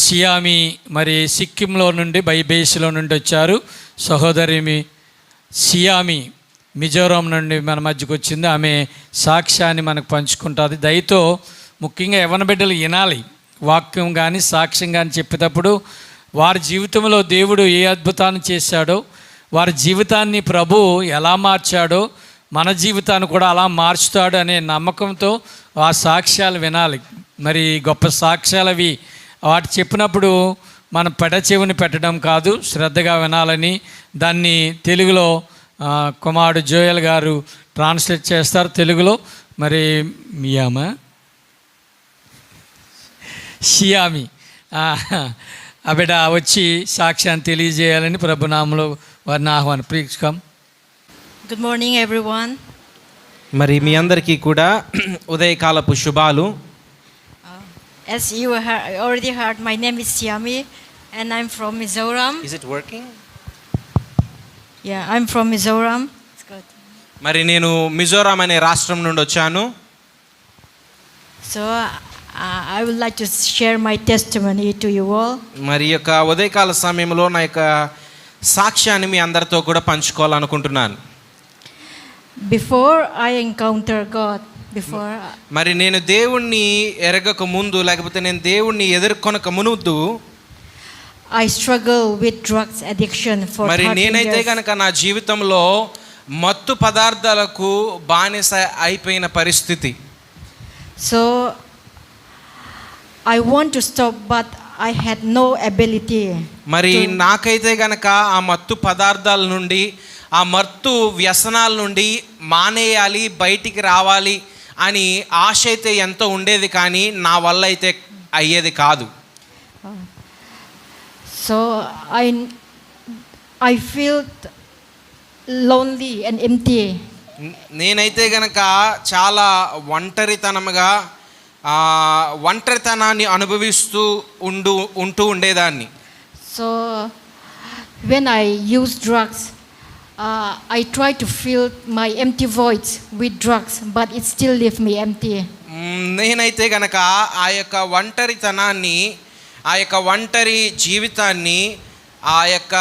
Xiaomi మరి సిక్కింలో నుండి బైబేస్లో నుండి వచ్చారు. సహోదరి సియామి మిజోరాం నుండి మన మధ్యకు వచ్చింది. ఆమె సాక్ష్యాన్ని మనకు పంచుకుంటుంది. దయతో ముఖ్యంగా యవ్వన బిడ్డలు వినాలి. వాక్యం కానీ సాక్ష్యం కానీ చెప్పేటప్పుడు వారి జీవితంలో దేవుడు ఏ అద్భుతాన్ని చేశాడో, వారి జీవితాన్ని ప్రభు ఎలా మార్చాడో మన జీవితాన్ని కూడా అలా మార్చుతాడు అనే నమ్మకంతో ఆ సాక్ష్యాలు వినాలి. మరి గొప్ప సాక్ష్యాలు అవి. వాటి చెప్పినప్పుడు మనం చెవిని పెట్టడం కాదు, శ్రద్ధగా వినాలని. దాన్ని తెలుగులో కుమారుడు జోయల్ గారు ట్రాన్స్లేట్ చేస్తారు తెలుగులో. మరి షియామి బిడ్డ వచ్చి సాక్ష్యాన్ని తెలియజేయాలని ప్రభునామంలో వారిని ఆహ్వానం. Please come. Good morning everyone. మరి మీ అందరికీ కూడా ఉదయకాలపు శుభాలు. As you already heard, my name is Siami and I'm from Mizoram. Is it working? Yeah, I'm from Mizoram. It's good. మరి నేను మిజోరాం అనే రాష్ట్రం నుండి వచ్చాను. So I would like to share my testimony to you all. మరి యొక్క ఉదయకాల సమయంలో నా యొక్క సాక్ష్యాన్ని మీ అందరితో కూడా పంచుకోవాలనుకుంటున్నాను. Before I encounter God, మరి నేను దేవుణ్ణి ఎరగక ముందు, లేకపోతే నేను దేవుణ్ణి ఎదుర్కొనక ముందు I struggle with drugs addiction for 13 years. మరి నేనైతే కనుక నా జీవితంలో మత్తు పదార్థాలకు బానిస అయిపోయిన పరిస్థితి. So I want to stop but I had no ability. మరి నాకైతే కనుక ఆ మత్తు పదార్థాల నుండి, ఆ మత్తు వ్యసనాల నుండి మానేయాలి, బయటికి రావాలి అని ఆశ అయితే ఎంతో ఉండేది, కానీ నా వల్ల అయితే అయ్యేది కాదు. So I felt lonely and empty. నేనైతే గనక చాలా ఒంటరితనాన్ని అనుభవిస్తూ ఉంటూ ఉండేదాన్ని. So when I use drugs, I try to fill my empty voids with drugs, but it still leaves me empty. నేనైతే గనక ఆ యొక్క ఒంటరితనాన్ని, ఆ యొక్క ఒంటరి జీవితాన్ని, ఆ యొక్క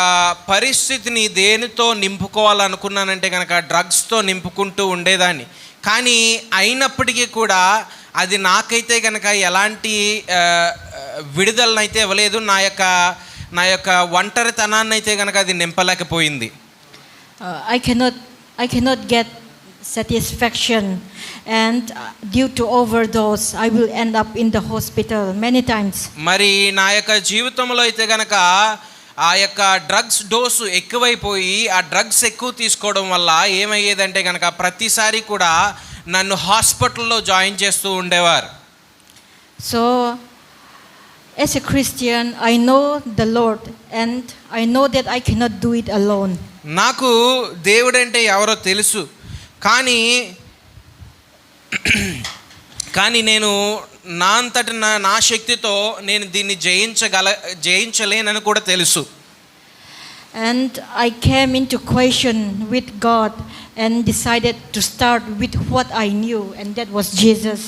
పరిస్థితిని దేనితో నింపుకోవాలనుకున్నానంటే కనుక డ్రగ్స్తో నింపుకుంటూ ఉండేదాన్ని. కానీ అయినప్పటికీ కూడా అది నాకైతే కనుక ఎలాంటి విడుదలనైతే ఇవ్వలేదు. నా యొక్క ఒంటరితనాన్ని అయితే కనుక అది నింపలేకపోయింది. I cannot get satisfaction, and due to overdose I will end up in the hospital many times. మరి నా యొక్క జీవితంలో అయితే గనక ఆ యొక్క డ్రగ్స్ డోసు ఎక్కువైపోయి, ఆ డ్రగ్స్ ఎక్కువ తీసుకోవడం వల్ల ఏమయ్యేదంటే కనుక ప్రతిసారి కూడా నన్ను హాస్పిటల్లో జాయిన్ చేస్తూ ఉండేవారు. So as a Christian I know the Lord and I know that I cannot do it alone. నాకు దేవుడంటే ఎవరో తెలుసు, కానీ నేను నా అంతటి నా శక్తితో నేను దీన్ని జయించలేనని కూడా తెలుసు. And I came into question with God and decided to start with what I knew, and that was Jesus.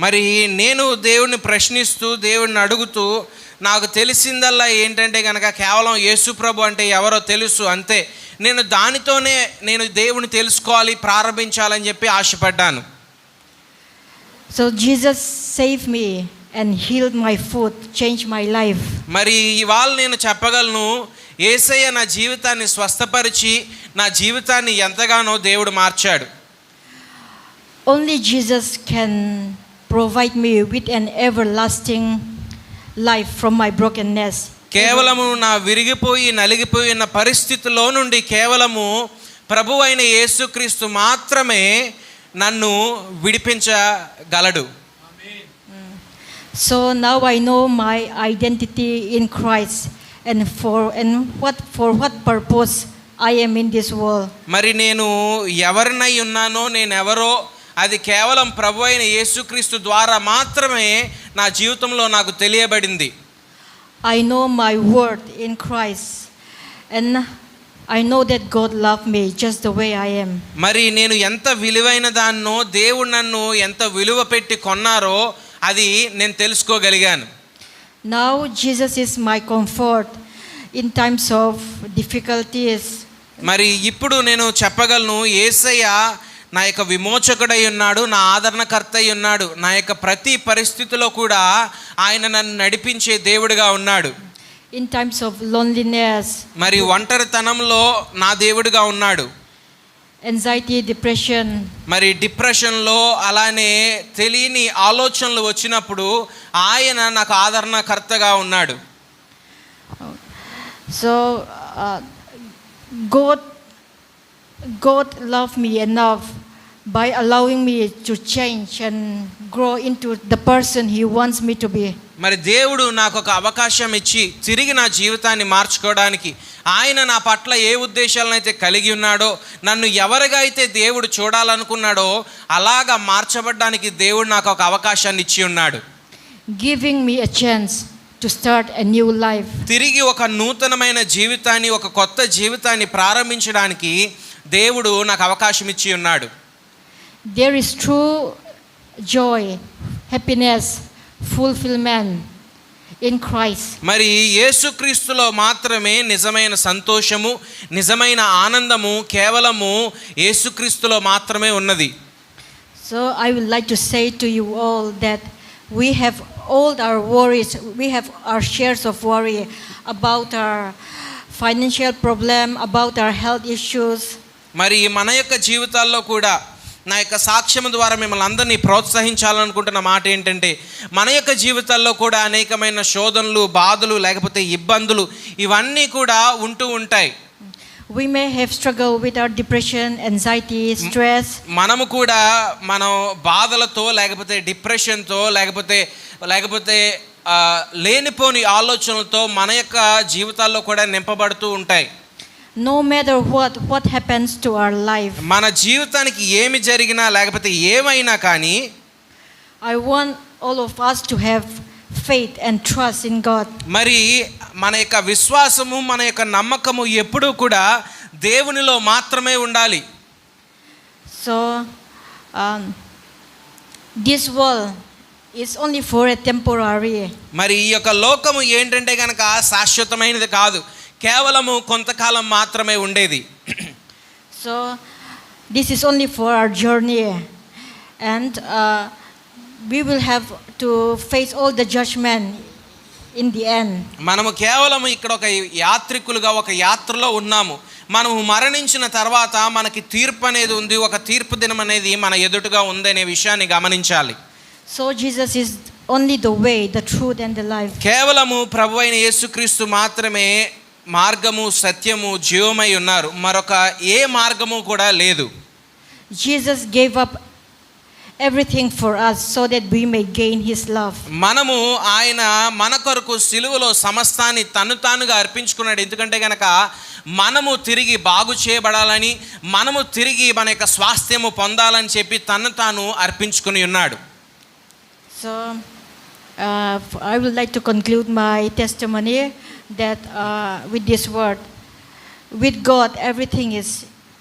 మరి నేను దేవుణ్ణి ప్రశ్నిస్తూ, దేవుణ్ణి అడుగుతూ, నాకు తెలిసిందల్లా ఏంటంటే కనుక కేవలం యేసు ప్రభు అంటే ఎవరో తెలుసు, అంతే. నేను దానితోనే నేను దేవుని తెలుసుకోవాలి, ప్రారంభించాలని చెప్పి ఆశపడ్డాను. So Jesus saved me and healed my foot, changed my life. మరి ఇవాళ నేను చెప్పగలను, యేసయ్య నా జీవితాన్ని స్వస్థపరిచి నా జీవితాన్ని ఎంతగానో దేవుడు మార్చాడు. Only Jesus can provide me with an everlasting life from my brokenness. కేవలము నా విరిగిపోయి నలిగిపోయిన పరిస్థితిలో నుండి కేవలము ప్రభువు అయిన యేసుక్రీస్తు మాత్రమే నన్ను విడిపించగలడు. So now I know my identity in Christ and for what purpose I am in this world. మరి నేను ఎవరినై ఉన్నానో, నేను ఎవరో అది కేవలం ప్రభు అయిన యేసుక్రీస్తు ద్వారా మాత్రమే నా జీవితంలో నాకు తెలియబడింది. I know my worth in Christ and I know that God loved me just the way I am. మరి నేను ఎంత విలువైన దాన్నో, దేవుడు నన్ను ఎంత విలువ పెట్టి కొన్నారో అది నేను తెలుసుకోగలిగాను. Now Jesus is my comfort in times of difficulties. మరి ఇప్పుడు నేను చెప్పగలను, యేసయ్య నా యొక్క విమోచకుడై ఉన్నాడు, నా ఆదరణకర్త అయి ఉన్నాడు. నా యొక్క ప్రతి పరిస్థితిలో కూడా ఆయన నన్ను నడిపించే దేవుడిగా ఉన్నాడు. In times of loneliness, మరి ఒంటరితనంలో నా దేవుడిగా ఉన్నాడు. anxiety, depression, మరి డిప్రెషన్లో అలానే తెలియని ఆలోచనలు వచ్చినప్పుడు ఆయన నాకు ఆదరణకర్తగా ఉన్నాడు. so God loved me enough by allowing me to change and grow into the person He wants me to be. మరి దేవుడు నాకు ఒక అవకాశం ఇచ్చి తిరిగి నా జీవితాన్ని మార్చుకోవడానికి, ఆయన నా పట్ల ఏ ఉద్దేశాలను అయితే కలిగి ఉన్నాడో, నన్ను ఎవరిగా అయితే దేవుడు చూడాలనుకున్నాడో అలాగా మార్చబడ్డానికి దేవుడు నాకు ఒక అవకాశాన్ని ఇచ్చి ఉన్నాడు. Giving me a chance to start a new life. తిరిగి ఒక నూతనమైన జీవితాన్ని, ఒక కొత్త జీవితాన్ని ప్రారంభించడానికి దేవుడు నాకు అవకాశం ఇచ్చి ఉన్నాడు. There is true joy, happiness, fulfillment in Christ. మరి యేసుక్రీస్తులో మాత్రమే నిజమైన సంతోషము, నిజమైన ఆనందము కేవలము యేసుక్రీస్తులో మాత్రమే ఉన్నది. So I would like to say to you all that we have all our worries, we have our shares of worry about our financial problem, about our health issues. మరి మన యొక్క జీవితాల్లో కూడా నా యొక్క సాక్ష్యం ద్వారా మిమ్మల్ని అందరినీ ప్రోత్సహించాలనుకుంటున్న మాట ఏంటంటే, మన యొక్క జీవితాల్లో కూడా అనేకమైన శోధనలు, బాధలు, లేకపోతే ఇబ్బందులు ఇవన్నీ కూడా ఉంటూ ఉంటాయి. We may have struggled with our depression, anxiety, stress. మనము కూడా మనం బాధలతో, లేకపోతే డిప్రెషన్తో, లేకపోతే లేనిపోని ఆలోచనలతో మన యొక్క జీవితాల్లో కూడా నింపబడుతూ ఉంటాయి. No matter what happens to our life, మన జీవితానికి ఏమి జరిగినా లేకపోతే ఏమైనా కానీ I want all of us to have faith and trust in God. మరి మన యొక్క విశ్వాసము, మన యొక్క నమ్మకము ఎప్పుడూ కూడా దేవునిలో మాత్రమే ఉండాలి. So this world is only for a temporary. మరి ఈ యొక్క లోకము ఏంటంటే కనుక శాశ్వతమైనది కాదు, కేవలము కొంతకాలం మాత్రమే ఉండేది. So this is only for our journey, and we will have to face all the judgment in the end. మనము కేవలం ఇక్కడ ఒక యాత్రికులుగా ఒక యాత్రలో ఉన్నాము. మనము మరణించిన తర్వాత మనకి తీర్పు అనేది ఉంది, ఒక తీర్పు దినం అనేది మన ఎదుటగా ఉందనే విషయాన్ని గమనించాలి. So Jesus is only the way, the truth and the life. కేవలము ప్రభువైన యేసుక్రీస్తు మాత్రమే మార్గము, సత్యము, జీవమై ఉన్నారు. మరొక ఏ మార్గము కూడా లేదు. Jesus gave up everything for us so that we may gain his love. మనము ఆయన మన కొరకు సిలువలో సమస్తాన్ని తను తానుగా అర్పించుకున్నాడు. ఎందుకంటే గనక మనము తిరిగి బాగు చేయబడాలని, మనము తిరిగి మన యొక్క స్వాస్థ్యము పొందాలని చెప్పి తను తాను అర్పించుకుని ఉన్నాడు. So I would like to conclude my testimony that with this word, with God everything is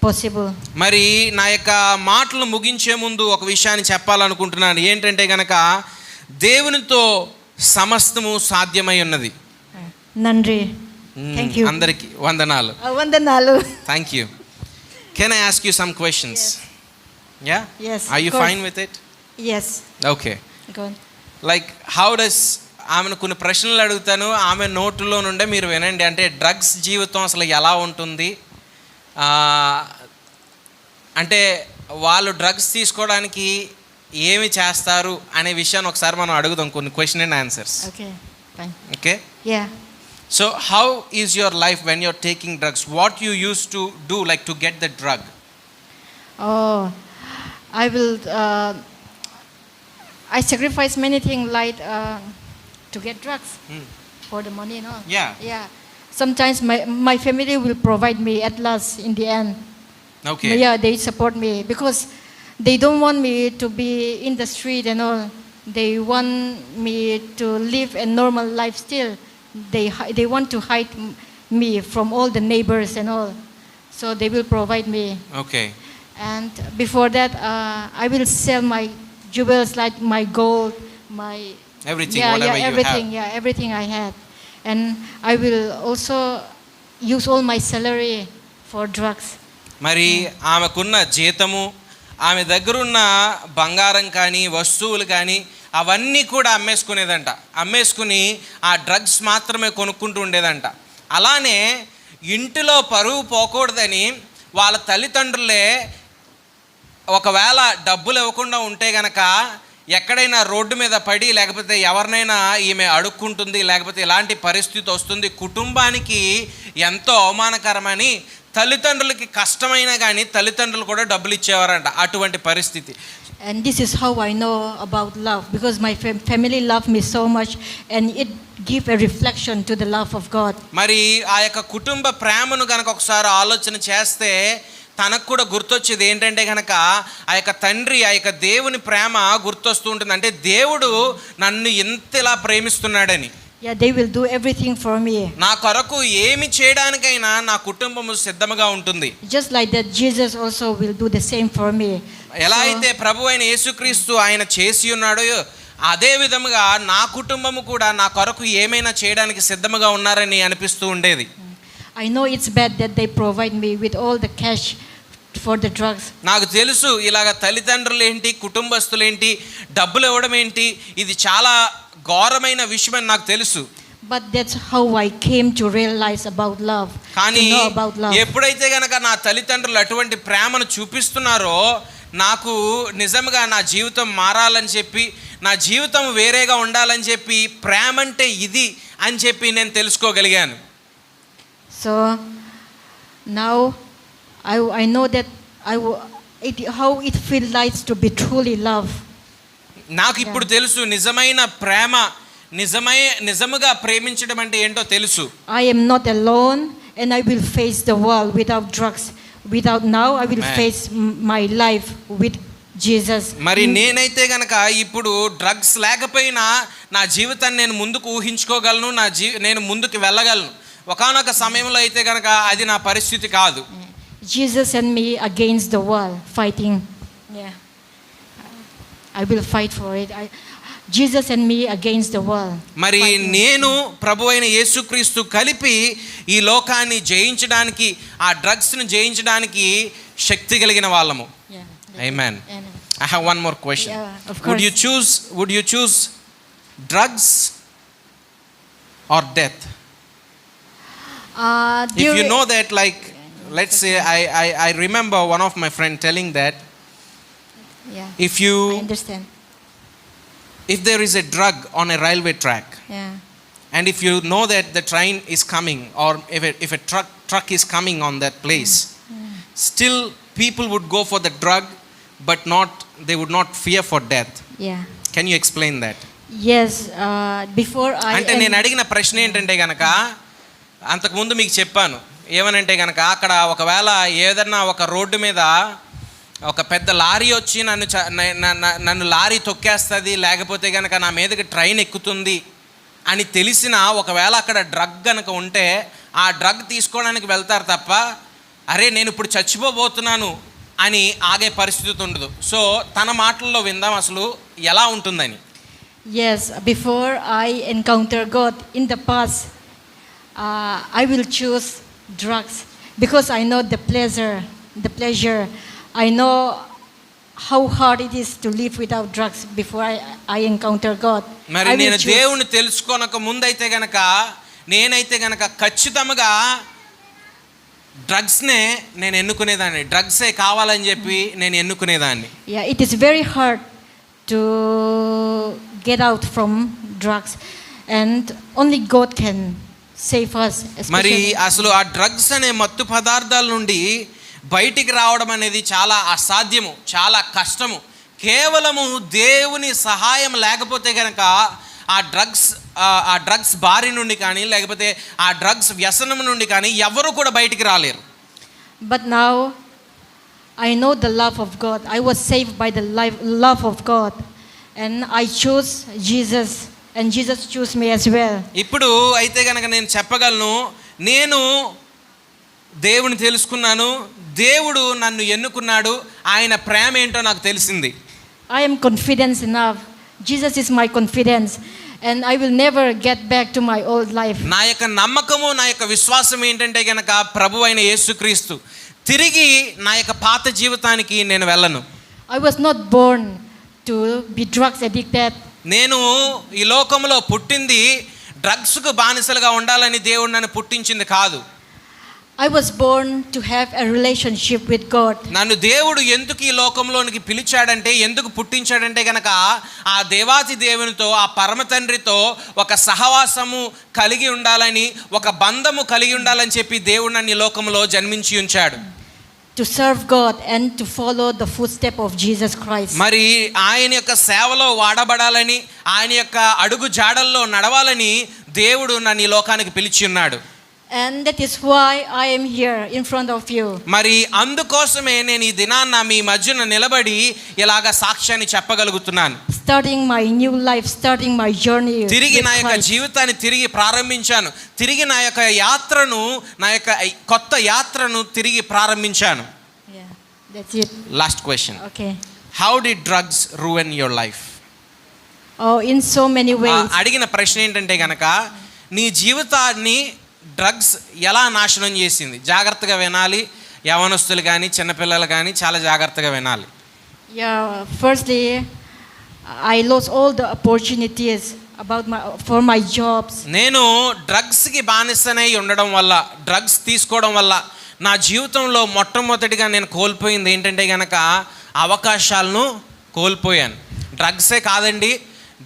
possible. మరి నా యొక్క మాటలు ముగించే ముందు ఒక విషయాన్ని చెప్పాలనుకుంటున్నాను. ఏంటంటే గనక దేవునితో సమస్తము సాధ్యమై ఉన్నది. Nandri. Thank you. అందరికి వందనాలు. Vandanalu. Thank you. Can I ask you some questions? Yes. Yeah? Yes. Are you of course. fine with it? Yes. Okay. Go on. Like how does ఆమెను కొన్ని ప్రశ్నలు అడుగుతాను, ఆమె నోటులో నుండే మీరు వినండి. అంటే డ్రగ్స్ జీవితం అసలు ఎలా ఉంటుంది, అంటే వాళ్ళు డ్రగ్స్ తీసుకోవడానికి ఏమి చేస్తారు అనే విషయాన్ని ఒకసారి మనం అడుగుదాం, కొన్ని question and answers. Okay. Fine. Okay. Yeah. So how is your life when you're taking drugs? What you use to do like to get the drug? Oh, I will. I sacrifice many things like to get drugs for the money, no? Yeah. Yeah. Sometimes my family will provide me at last in the end. Okay. Yeah, they support me because they don't want me to be in the street and all. They want me to live a normal life still. They want to hide me from all the neighbors and all. So they will provide me. Okay. And before that, I will sell my jewels like my gold, my Everything, yeah, whatever yeah, you everything, have. yeah, everything I had. And I will also use all my salary for drugs. మరి ఆమెకున్న జీతము, ఆమె దగ్గరున్న బంగారం కానీ వస్తువులు కానీ అవన్నీ కూడా అమ్మేసుకునేదంట. అమ్మేసుకుని ఆ డ్రగ్స్ మాత్రమే కొనుక్కుంటూ ఉండేదంట. అలానే ఇంటిలో పరువు పోకూడదని వాళ్ళ తల్లిదండ్రులే ఒకవేళ డబ్బులు ఇవ్వకుండా ఉంటే గనక ఎక్కడైనా రోడ్డు మీద పడి లేకపోతే ఎవరినైనా ఈమె అడుక్కుంటుంది, లేకపోతే ఇలాంటి పరిస్థితి వస్తుంది, కుటుంబానికి ఎంతో అవమానకరమని తల్లిదండ్రులకి కష్టమైనా కానీ తల్లిదండ్రులు కూడా డబ్బులు ఇచ్చేవారంట. అటువంటి పరిస్థితి. And this is how I know about love, because my family loved me so much, and it give a reflection to the love of God. మరి ఆ యొక్క కుటుంబ ప్రేమను కనుక ఒకసారి ఆలోచన చేస్తే తనకు కూడా గుర్తొచ్చేది ఏంటంటే కనుక ఆ యొక్క తండ్రి, ఆ యొక్క దేవుని ప్రేమ గుర్తొస్తూ ఉంటుంది. అంటే దేవుడు నన్ను ఇంతలా ప్రేమిస్తున్నాడని. Yeah, they will do everything for me. నా కొరకు ఏమి చేయడానికైనా నా కుటుంబము సిద్ధంగా ఉంటుంది. Just like that, Jesus also will do the same for me. ఎలా అయితే ప్రభు అయిన యేసుక్రీస్తు ఆయన చేసి ఉన్నాడో అదే విధముగా నా కుటుంబము కూడా నా కొరకు ఏమైనా చేయడానికి సిద్ధముగా ఉన్నారని అనిపిస్తూ ఉండేది. I know it's bad that they provide me with all the cash for the drugs. నాకు తెలుసు ఇలాగ తల్లిదండ్రులు ఏంటి, కుటుంబస్తులు ఏంటి, డబ్బులు ఇవ్వడం ఏంటి, ఇది చాలా ఘోరమైన విషయం అని నాకు తెలుసు. But that's how I came to realize about love. కానీ to know about love. ఎప్పుడైతే గనక నా తల్లిదండ్రులు అటువంటి ప్రేమను చూపిస్తున్నారో నాకు నిజంగా నా జీవితం మారాలని చెప్పి, నా జీవితం వేరేగా ఉండాలని చెప్పి, ప్రేమ అంటే ఇది అని చెప్పి నేను తెలుసుకోగలిగాను. So now I know that how it feels like to be truly loved. నాకు ఇప్పుడు తెలుసు నిజమైన ప్రేమ, నిజముగా ప్రేమించడం అంటే ఏంటో తెలుసు. I am not alone, and I will face the world without drugs. Now I will face my life with Jesus. మరి నేనైతే గనక ఇప్పుడు డ్రగ్స్ లేకపోయినా నా జీవితాన్ని నేను ముందుకు ఊహించుకోగలను, నేను ముందుకు వెళ్ళగలను. ఒకానొక సమయంలో అయితే గనక అది నా పరిస్థితి కాదు. Jesus and me against the world fighting. Yeah, I will fight for it. Jesus and me against the world. మరి నేను ప్రభు అయిన యేసుక్రీస్తు కలిపి ఈ లోకాన్ని జయించడానికి, ఆ డ్రగ్స్ను జయించడానికి శక్తి కలిగిన వాళ్ళము. Amen. I have one more question. Yeah, of course. Would you choose drugs or death? If you know that, like, let's say I remember one of my friend telling that Yeah, if you I understand. if there is a drug on a railway track, Yeah, and if you know that the train is coming, or if a truck is coming on that place, still people would go for the drug, but they would not fear for death. yeah. Can you explain that? Yes, before అంటే నేను అడిగిన ప్రశ్న ఏంటంటే గనక అంతకుముందు మీకు చెప్పాను ఏమనంటే గనక అక్కడ ఒకవేళ ఏదన్నా ఒక రోడ్డు మీద ఒక పెద్ద లారీ వచ్చి నన్ను లారీ తొక్కేస్తుంది, లేకపోతే కనుక నా మీదకి ట్రైన్ ఎక్కుతుంది అని తెలిసిన ఒకవేళ అక్కడ డ్రగ్ కనుక ఉంటే ఆ డ్రగ్ తీసుకోవడానికి వెళ్తారు తప్ప అరే నేను ఇప్పుడు చచ్చిపోబోతున్నాను అని ఆగే పరిస్థితి ఉండదు. సో తన మాటల్లో విందాం అసలు ఎలా ఉంటుందని. Yes, before I encounter God in the past, I will choose drugs because I know the pleasure. I know how hard it is to live without drugs before I encounter God. మరి నేను దేవుని తెలుసుకోనక ముందైతే గనక నేనైతే గనక ఖచ్చితంగా డ్రగ్స్నే నేను ఎన్నుకునేదాన్ని, డ్రగ్సే కావాలని చెప్పి నేను ఎన్నుకునేదాన్ని. Yeah, it is very hard to get out from drugs, and only God can save us. మరి అసలు ఆ డ్రగ్స్ అనే మత్తు పదార్థాల నుండి బయటికి రావడం అనేది చాలా అసాధ్యము, చాలా కష్టము. కేవలము దేవుని సహాయం లేకపోతే కనుక ఆ డ్రగ్స్ బారి నుండి కానీ లేకపోతే ఆ డ్రగ్స్ వ్యసనం నుండి కానీ ఎవరు కూడా బయటికి రాలేరు. But now I know the love of God. I was saved by the love of God, and I chose Jesus, and Jesus chose me as well. ఇప్పుడు అయితే కనుక నేను చెప్పగలను, నేను దేవుని తెలుసుకున్నాను, దేవుడు నన్ను ఎన్నుకున్నాడు, ఆయన ప్రేమ ఏంటో నాకు తెలిసింది. I am confident enough Jesus is my confidence, and I will never get back to my old life. నా యొక్క నమ్మకము, నా యొక్క విశ్వాసం ఏంటంటే గనక ప్రభు అయిన యేసుక్రీస్తు. తిరిగి నా యొక్క పాత జీవితానికి నేను వెళ్ళను. I was not born to be drugs addicted. నేను ఈ లోకంలో పుట్టింది డ్రగ్స్కు బానిసలుగా ఉండాలని దేవుడు నన్ను పుట్టించింది కాదు. I was born to have a relationship with God. నన్ను దేవుడు ఎందుకు ఈ లోకంలోనికి పిలిచాడంటే, ఎందుకు పుట్టించాడంటే గనక ఆ దేవాతి దేవునితో, ఆ పరమ తండ్రితో ఒక సహవాసము కలిగి ఉండాలని, ఒక బంధము కలిగి ఉండాలని చెప్పి దేవుడు నన్ను ఈ లోకంలో జన్మించి ఉంచాడు. To serve God and to follow the footstep of Jesus Christ. మరి ఆయన యొక్క సేవలో వాడబడాలని, ఆయన యొక్క అడుగు జాడల్లో నడవాలని దేవుడు నన్ను ఈ లోకానికి పిలిచి ఉన్నాడు. And that is why I am here in front of you. మరి అందుకోసమే నేను ఈ దినాన్న మీ మధ్యన నిలబడి ఇలాగ సాక్ష్యాన్ని చెప్పగలుగుతున్నాను. Starting my new life, starting my journey. తిరిగి with నా యొక్క Christ. జీవితాన్ని తిరిగి ప్రారంభించాను. తిరిగి నా యొక్క యాత్రను, నా యొక్క కొత్త యాత్రను తిరిగి ప్రారంభించాను. Yeah, that's it. Last question. Okay. How did drugs ruin your life? Oh, in so many ways. అడిగిన ప్రశ్న ఏంటంటే గనక, నీ జీవితాన్ని డ్రగ్స్ ఎలా నాశనం చేసింది? జాగ్రత్తగా వినాలి, యవనస్తులు కానీ చిన్నపిల్లలు కానీ చాలా జాగ్రత్తగా వినాలి. Yeah, firstly, I lost all the opportunities for my jobs. నేను డ్రగ్స్కి బానిసనై ఉండడం వల్ల, డ్రగ్స్ తీసుకోవడం వల్ల నా జీవితంలో మొట్టమొదటిగా నేను కోల్పోయింది ఏంటంటే గనక అవకాశాలను కోల్పోయాను. డ్రగ్సే కాదండి,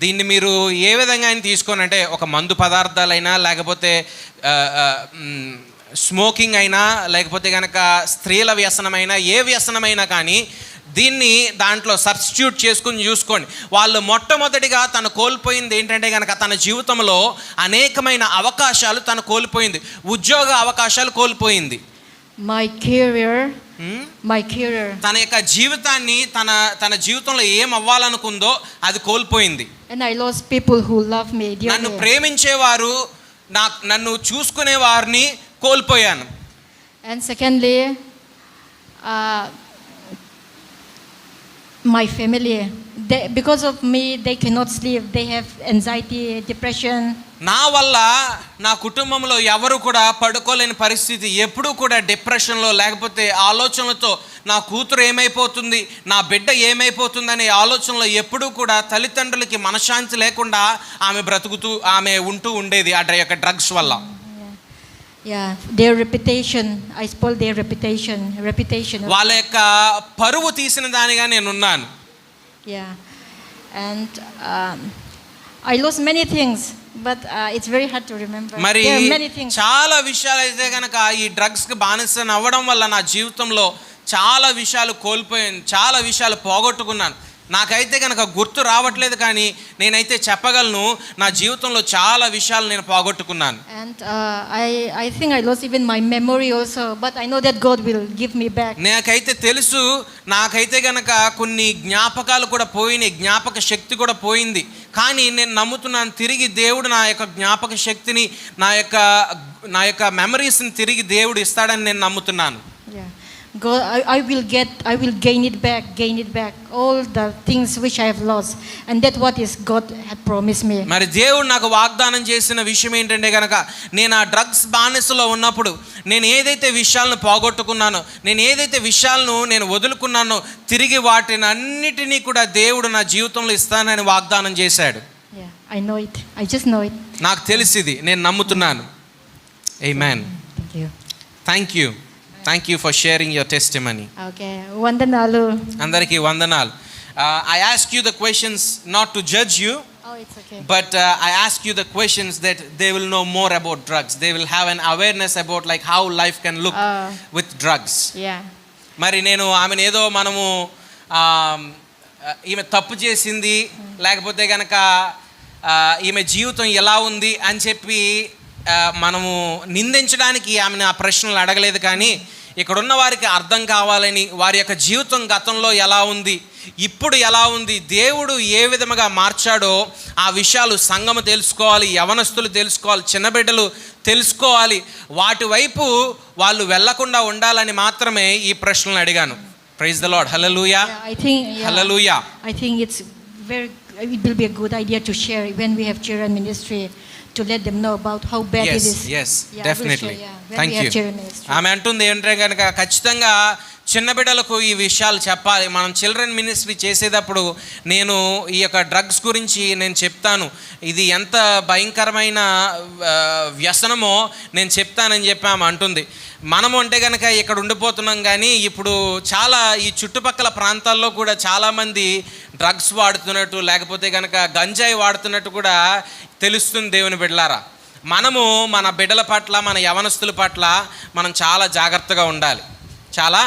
దీన్ని మీరు ఏ విధంగా అయినా తీసుకోని, అంటే ఒక మందు పదార్థాలైనా, లేకపోతే స్మోకింగ్ అయినా, లేకపోతే కనుక స్త్రీల వ్యసనమైనా, ఏ వ్యసనమైనా కానీ దీన్ని దాంట్లో సబ్స్టిట్యూట్ చేసుకుని చూసుకోండి. వాళ్ళు మొట్టమొదటిగా తను కోల్పోయింది ఏంటంటే కనుక తన జీవితంలో అనేకమైన అవకాశాలు తను కోల్పోయింది. ఉద్యోగ అవకాశాలు కోల్పోయింది. My career. తన యొక్క జీవితాన్ని, తన జీవితంలో ఏం అవ్వాలనుకుందో అది కోల్పోయింది. And I lost people who love me dearly. నన్ను ప్రేమించేవారు, నన్ను చూసుకునే వారిని కోల్పోయాను. And secondly, my family, because of me, they cannot sleep. They have anxiety, depression. నా వల్ల నా కుటుంబంలో ఎవరు కూడా పడుకోలేని పరిస్థితి, ఎప్పుడూ కూడా డిప్రెషన్లో, లేకపోతే ఆలోచనలతో నా కూతురు ఏమైపోతుంది, నా బిడ్డ ఏమైపోతుంది అనే ఆలోచనలో ఎప్పుడూ కూడా తల్లిదండ్రులకి మనశ్శాంతి లేకుండా ఆమె ఉంటూ ఉండేది ఆ యొక్క డ్రగ్స్ వల్ల. Yeah, their reputation, I spoiled their reputation. వాళ్ళ యొక్క పరువు తీసిన దానిగా నేను ఉన్నాను. Yeah, and I lost many things, but it's very hard to remember. మరి There are many things. చాలా విషయాలు అయితే కనుక ఈ డ్రగ్స్కి బానిస అవ్వడం వల్ల నా జీవితంలో చాలా విషయాలు కోల్పోయాను, చాలా విషయాలు పోగొట్టుకున్నాను. నాకైతే కనుక గుర్తు రావట్లేదు, కానీ నేనైతే చెప్పగలను నా జీవితంలో చాలా విషయాలు నేను పోగొట్టుకున్నాను. And I think I lost even my memory also, but I know that God will give me back. నాకైతే తెలుసు, నాకైతే కనుక కొన్ని జ్ఞాపకాలు కూడా పోయినాయి, జ్ఞాపక శక్తి కూడా పోయింది. కానీ నేను నమ్ముతున్నాను, తిరిగి దేవుడు నా యొక్క జ్ఞాపక శక్తిని, నా యొక్క మెమరీస్ని తిరిగి దేవుడు ఇస్తాడని నేను నమ్ముతున్నాను. Yeah. God, I will gain it back, all the things which I have lost, and that's what is God had promised me. మరి దేవుడు నాకు వాగ్దానం చేసిన విషయం ఏంటంటే కనుక, నేను ఆ డ్రగ్స్ బానిసలో ఉన్నప్పుడు నేను ఏదైతే విషయాలను పోగొట్టుకున్నానో, నేను ఏదైతే విషయాలను నేను వదులుకున్నానో, తిరిగి వాటిని అన్నిటినీ కూడా దేవుడు నా జీవితంలో ఇస్తానని వాగ్దానం చేశాడు. Yeah, I know it. I just know it. నాకు తెలిసింది, నేను నమ్ముతున్నాను. ఆమేన్. Thank you. Thank you for sharing your testimony. Okay, వందనాలు. అందరికీ వందనాలు. I ask you the questions not to judge you, Oh, it's okay. but I ask you the questions that they will know more about drugs. They will have an awareness about like how life can look with drugs. Yeah. మరి నేను ఆమెను ఏదో మనము ఈమె తప్పు చేసింది, లేకపోతే కనుక ఈమె జీవితం ఎలా ఉంది అని చెప్పి మనము నిందించడానికి ఆమెను ఆ ప్రశ్నలు అడగలేదు. కానీ ఇక్కడున్న వారికి అర్థం కావాలని, వారి యొక్క జీవితం గతంలో ఎలా ఉంది, ఇప్పుడు ఎలా ఉంది, దేవుడు ఏ విధముగా మార్చాడో ఆ విషయాలు సంఘము తెలుసుకోవాలి, యవనస్తులు తెలుసుకోవాలి, చిన్న బిడ్డలు తెలుసుకోవాలి. వాటి వైపు వాళ్ళు వెళ్లకుండా ఉండాలని మాత్రమే ఈ ప్రశ్నలు అడిగాను. Praise the lord. Hallelujah. Yeah, I think hallelujah. I think it's very it will be a good idea to share when we have children ministry, to let them know about how bad it ఎస్ is. Yes Yeah, I will definitely share, yeah, when thank we have you. children ministry. ఆమె అంటుంది ఏంటంటే కనుక ఖచ్చితంగా చిన్న బిడ్డలకు ఈ విషయాలు చెప్పాలి. మనం చిల్డ్రన్ మినిస్ట్రీ చేసేటప్పుడు నేను ఈ యొక్క డ్రగ్స్ గురించి నేను చెప్తాను, ఇది ఎంత భయంకరమైన వ్యసనమో నేను చెప్తానని చెప్పి ఆమె అంటుంది. మనము అంటే కనుక ఇక్కడ ఉండిపోతున్నాం, కానీ ఇప్పుడు చాలా ఈ చుట్టుపక్కల ప్రాంతాల్లో కూడా చాలామంది డ్రగ్స్ వాడుతున్నట్టు లేకపోతే కనుక గంజాయి వాడుతున్నట్టు కూడా తెలుస్తుంది దేవుని బిడ్డలారా. మనము మన బిడ్డల పట్ల మన యవనస్తుల పట్ల మనం చాలా జాగ్రత్తగా ఉండాలి, చాలా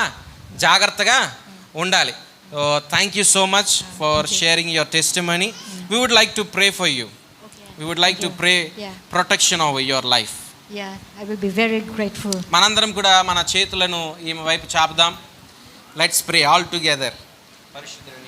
జాగ్రత్తగా ఉండాలి. Thank you so much for sharing your testimony. We would like to pray for you. We would like to pray protection over your life. Yeah, I will be very grateful. మనందరం కూడా మన చేతులను ఈమె వైపు చాపుదాం. Let's pray all together. పరిశుద్ధుడైన